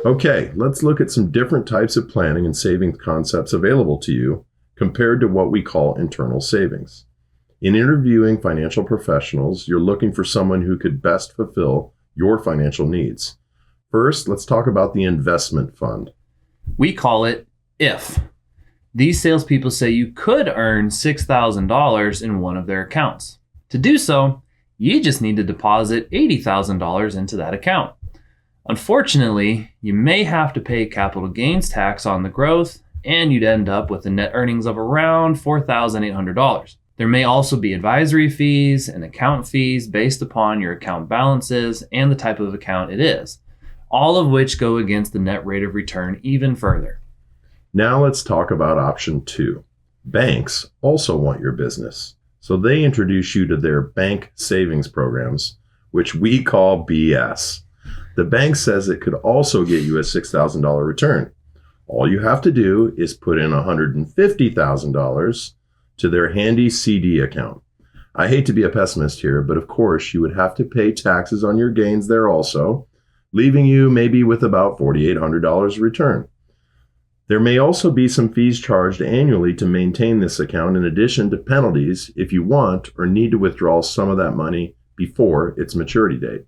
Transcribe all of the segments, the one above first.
Okay, let's look at some different types of planning and saving concepts available to you compared to what we call internal savings. In interviewing financial professionals, you're looking for someone who could best fulfill your financial needs. First, let's talk about the investment fund. We call it IF. These salespeople say you could earn $6,000 in one of their accounts. To do so, you just need to deposit $80,000 into that account. Unfortunately, you may have to pay capital gains tax on the growth, and you'd end up with a net earnings of around $4,800. There may also be advisory fees and account fees based upon your account balances and the type of account it is, all of which go against the net rate of return even further. Now let's talk about option 2. Banks also want your business, so they introduce you to their bank savings programs, which we call BS. The bank says it could also get you a $6,000 return. All you have to do is put in $150,000 to their handy CD account. I hate to be a pessimist here, but of course you would have to pay taxes on your gains there also, leaving you maybe with about $4,800 return. There may also be some fees charged annually to maintain this account in addition to penalties if you want or need to withdraw some of that money before its maturity date.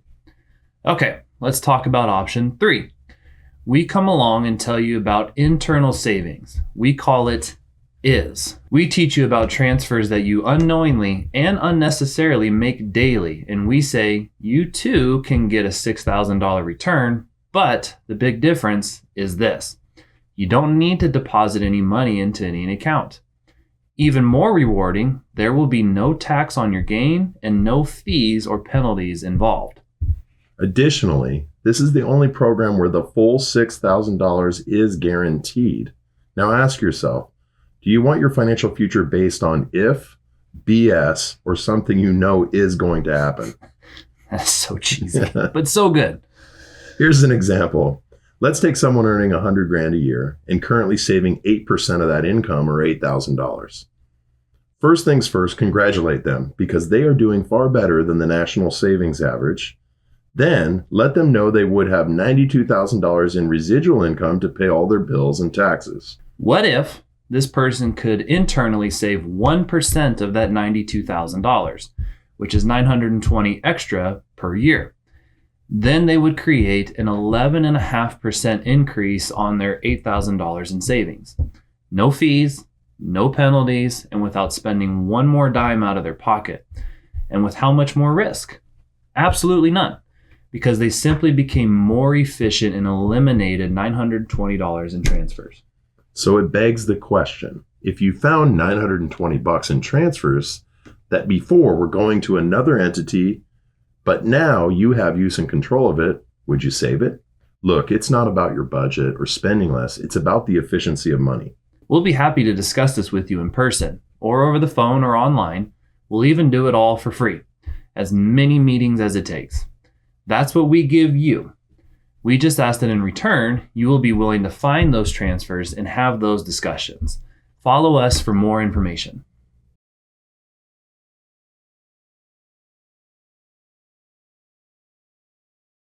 Okay, let's talk about option 3. We come along and tell you about internal savings. We call it IS. We teach you about transfers that you unknowingly and unnecessarily make daily, and we say you too can get a $6,000 return, but the big difference is this. You don't need to deposit any money into any account. Even more rewarding, there will be no tax on your gain and no fees or penalties involved. Additionally, this is the only program where the full $6,000 is guaranteed. Now ask yourself, do you want your financial future based on if, BS, or something you know is going to happen? That's so cheesy, but so good. Here's an example. Let's take someone earning $100,000 a year and currently saving 8% of that income or $8,000. First things first, congratulate them because they are doing far better than the national savings average. Then let them know they would have $92,000 in residual income to pay all their bills and taxes. What if this person could internally save 1% of that $92,000, which is $920 extra per year? Then they would create an 11.5% increase on their $8,000 in savings. No fees, no penalties, and without spending one more dime out of their pocket. And with how much more risk? Absolutely none, because they simply became more efficient and eliminated $920 in transfers. So it begs the question, if you found $920 in transfers that before were going to another entity, but now you have use and control of it, would you save it? Look, it's not about your budget or spending less. It's about the efficiency of money. We'll be happy to discuss this with you in person or over the phone or online. We'll even do it all for free, as many meetings as it takes. That's what we give you. We just ask that in return, you will be willing to find those transfers and have those discussions. Follow us for more information.